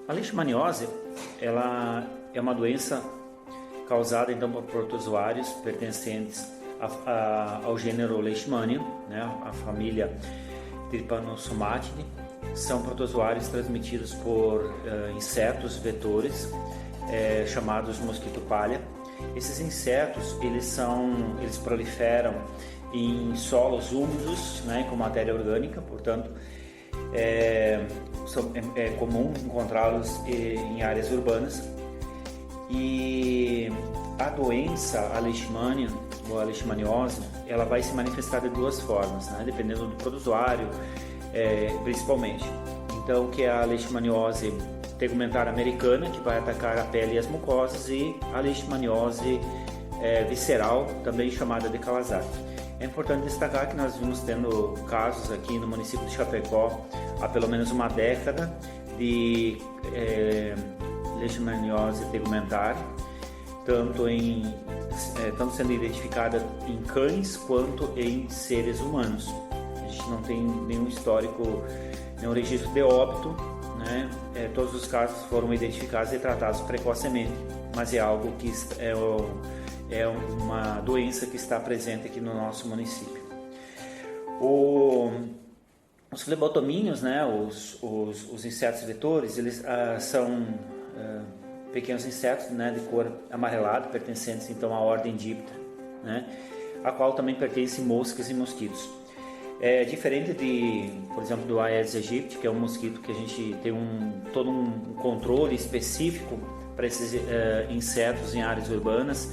A leishmaniose, ela é uma doença causada então por protozoários pertencentes ao gênero Leishmania, né? A família Trypanosomatidae. São protozoários transmitidos por insetos vetores chamados mosquito palha. Esses insetos eles proliferam em solos úmidos, né, com matéria orgânica, portanto é comum encontrá-los em áreas urbanas. E a doença, a leishmania ou a leishmaniose, ela vai se manifestar de duas formas, né, dependendo do protozoário, principalmente. Então, que é a leishmaniose tegumentar americana, que vai atacar a pele e as mucosas, e a leishmaniose visceral, também chamada de Kawasaki. É importante destacar que nós vimos tendo casos aqui no município de Chapecó há pelo menos uma década de leishmaniose tegumentar, tanto sendo identificada em cães quanto em seres humanos. A gente não tem nenhum histórico, nenhum registro de óbito, né? Todos os casos foram identificados e tratados precocemente, mas é algo que é uma doença que está presente aqui no nosso município. Os flebotomíneos, né, os insetos vetores, eles são pequenos insetos, né, de cor amarelada, pertencentes então à ordem Diptera, né, a qual também pertencem moscas e mosquitos. É diferente por exemplo, do Aedes aegypti, que é um mosquito que a gente tem todo um controle específico para esses insetos em áreas urbanas,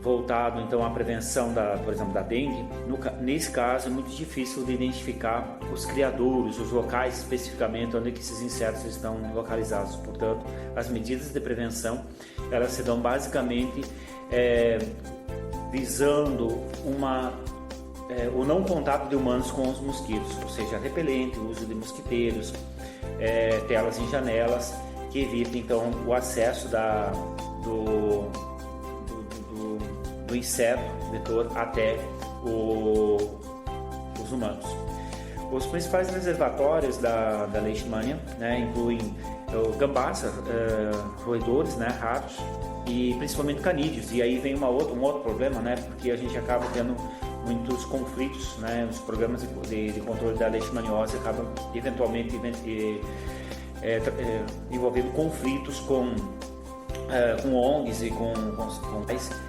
voltado então à prevenção por exemplo, da dengue. Nesse caso é muito difícil de identificar os criadouros, os locais especificamente onde que esses insetos estão localizados. Portanto, as medidas de prevenção, elas se dão basicamente visando o não contato de humanos com os mosquitos, ou seja, repelente, o uso de mosquiteiros, telas em janelas, que evitem então o acesso do inseto vetor até os humanos. Os principais reservatórios da leishmania, né, incluem gambás, roedores, né, ratos e principalmente canídeos. E aí vem um outro problema, né, porque a gente acaba tendo muitos conflitos, né, os programas de controle da leishmaniose acabam eventualmente envolvendo conflitos com ONGs e com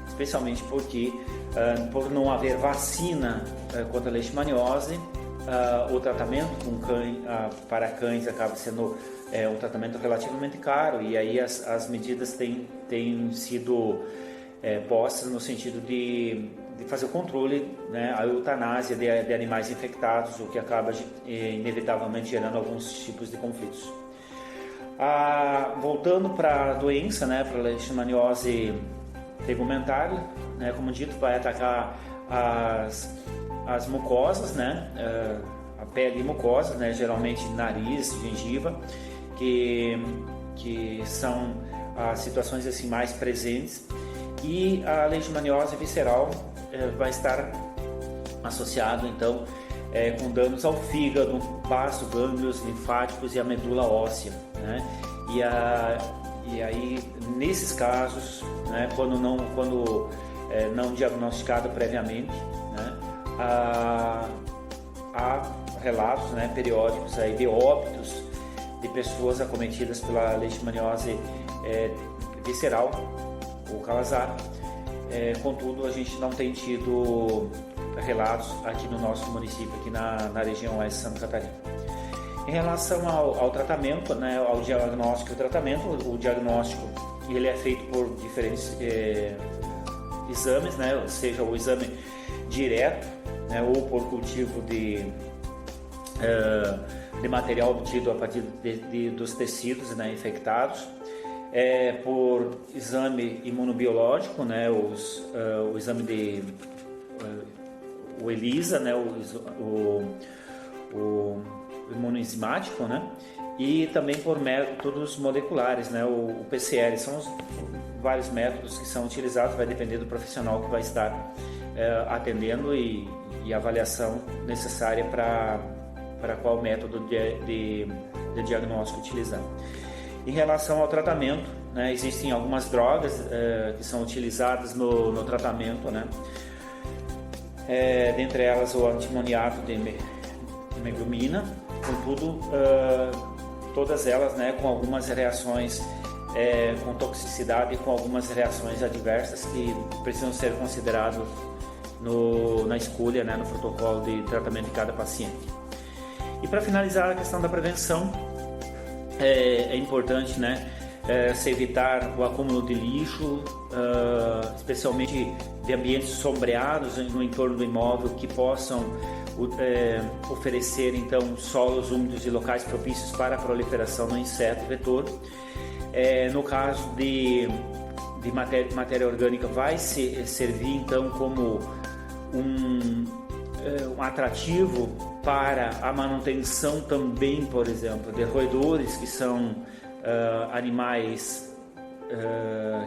especialmente porque por não haver vacina contra a leishmaniose, o tratamento para cães acaba sendo um tratamento relativamente caro, e aí as medidas têm sido postas no sentido de fazer o controle, né, a eutanásia de animais infectados, o que acaba inevitavelmente gerando alguns tipos de conflitos. Voltando para a doença, né, para a leishmaniose tegumentar, né, como dito, vai atacar as mucosas, né, a pele e mucosas, né, geralmente nariz, gengiva, que são as situações assim mais presentes. E a leishmaniose visceral vai estar associado então com danos ao fígado, baço, gânglios linfáticos e a medula óssea, né? E aí nesses casos, né, quando não diagnosticado previamente, né, há relatos, né, periódicos aí de óbitos de pessoas acometidas pela leishmaniose visceral ou Kawasaki. Contudo, a gente não tem tido relatos aqui no nosso município, aqui na região oeste de Santa Catarina. Em relação ao tratamento, né, ao diagnóstico e tratamento, o diagnóstico ele é feito por diferentes exames, né, ou seja, o exame direto, né, ou por cultivo de material obtido a partir dos tecidos, né, infectados, por exame imunobiológico, né, o exame o ELISA, né, o imunoenzimático, né, e também por métodos moleculares, né, o PCR. São os vários métodos que são utilizados, vai depender do profissional que vai estar atendendo e a avaliação necessária para qual método de diagnóstico utilizar. Em relação ao tratamento, né, existem algumas drogas que são utilizadas no tratamento, né? Dentre elas o antimoniato de meglumina, contudo, todas elas, né, com algumas reações com toxicidade e com algumas reações adversas que precisam ser consideradas na escolha, né, no protocolo de tratamento de cada paciente. E para finalizar a questão da prevenção, é importante, né, se evitar o acúmulo de lixo, especialmente de ambientes sombreados no entorno do imóvel que possam oferecer então solos úmidos e locais propícios para a proliferação do inseto vetor. No caso de matéria orgânica, vai servir então como um atrativo para a manutenção também, por exemplo, de roedores, que são animais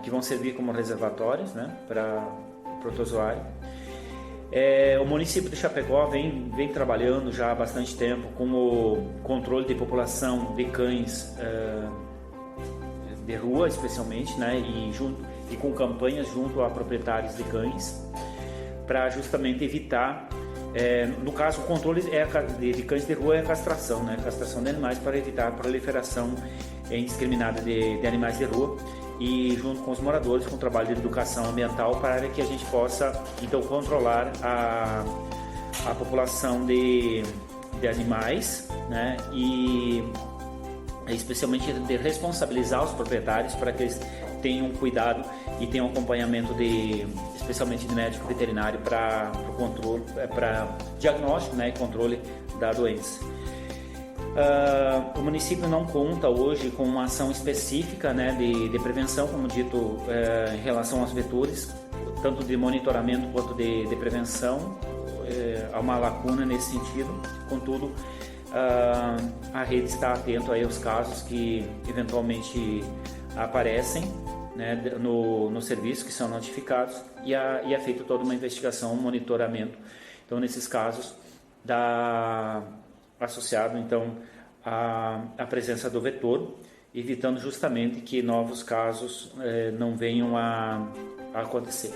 que vão servir como reservatórios, né, para o protozoário. O município de Chapecó vem trabalhando já há bastante tempo com o controle de população de cães de rua, especialmente, né, e com campanhas junto a proprietários de cães, para justamente evitar, no caso, o controle de cães de rua é a castração, né, castração de animais para evitar a proliferação indiscriminada de animais de rua, e junto com os moradores, com o trabalho de educação ambiental, para que a gente possa então controlar a população de animais, né, e especialmente de responsabilizar os proprietários para que eles tenham cuidado e tenham acompanhamento especialmente de médico veterinário para o controle, para diagnóstico, né, e controle da doença. O município não conta hoje com uma ação específica, né, de prevenção, como dito, em relação aos vetores, tanto de monitoramento quanto de prevenção. Há uma lacuna nesse sentido, contudo, a rede está atenta aí aos casos que eventualmente aparecem, né, no serviço, que são notificados, e é feita toda uma investigação, um monitoramento. Então, nesses casos, associado então à presença do vetor, evitando justamente que novos casos não venham a acontecer.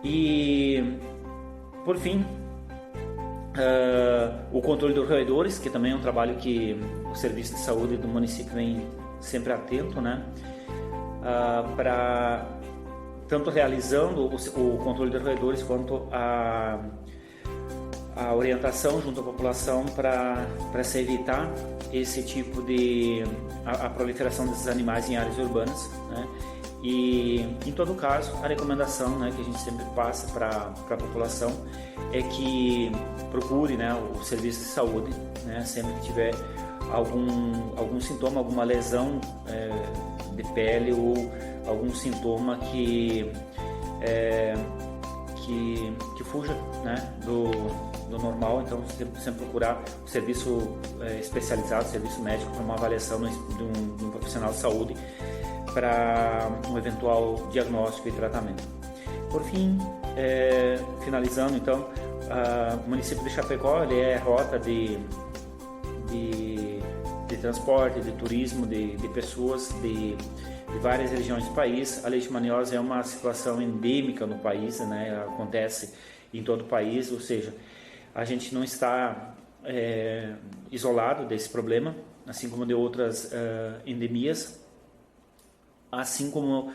E, por fim, o controle dos roedores, que também é um trabalho que o Serviço de Saúde do município vem sempre atento, né, para tanto realizando o controle dos roedores quanto a orientação junto à população para se evitar esse tipo a proliferação desses animais em áreas urbanas, né? E em todo caso, a recomendação, né, que a gente sempre passa para a população é que procure, né, o serviço de saúde, né, sempre que tiver algum sintoma, alguma lesão de pele ou algum sintoma que fuja, né, do normal. Então sempre procurar o serviço especializado, o serviço médico, para uma avaliação de um profissional de saúde para um eventual diagnóstico e tratamento. Por fim, finalizando então, o município de Chapecó ele é rota de transporte, de turismo, de pessoas de várias regiões do país. A leishmaniose é uma situação endêmica no país, né? Acontece em todo o país, ou seja, a gente não está isolado desse problema, assim como de outras endemias, assim como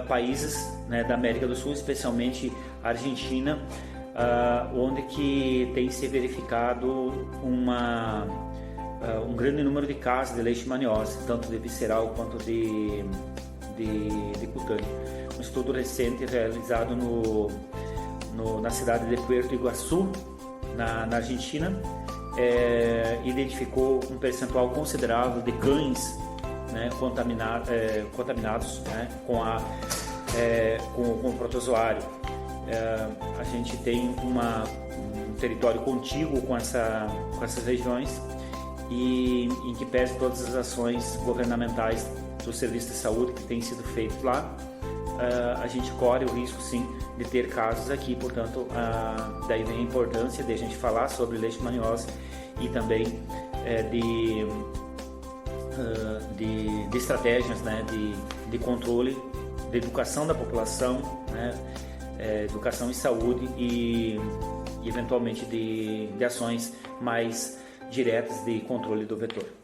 países, né, da América do Sul, especialmente a Argentina, onde que tem se verificado um grande número de casos de leishmaniose, tanto de visceral quanto de cutâneo. Um estudo recente realizado na cidade de Puerto Iguaçu, na Argentina, identificou um percentual considerável de cães, né, contaminados, né, com o protozoário. A gente tem um território contíguo com essas regiões, e em que pese todas as ações governamentais do serviço de saúde que tem sido feito lá, a gente corre o risco sim de ter casos aqui. Portanto, daí vem a importância de a gente falar sobre leishmaniose e também de estratégias, né, de controle, de educação da população, né, educação em saúde e eventualmente de ações mais diretas de controle do vetor.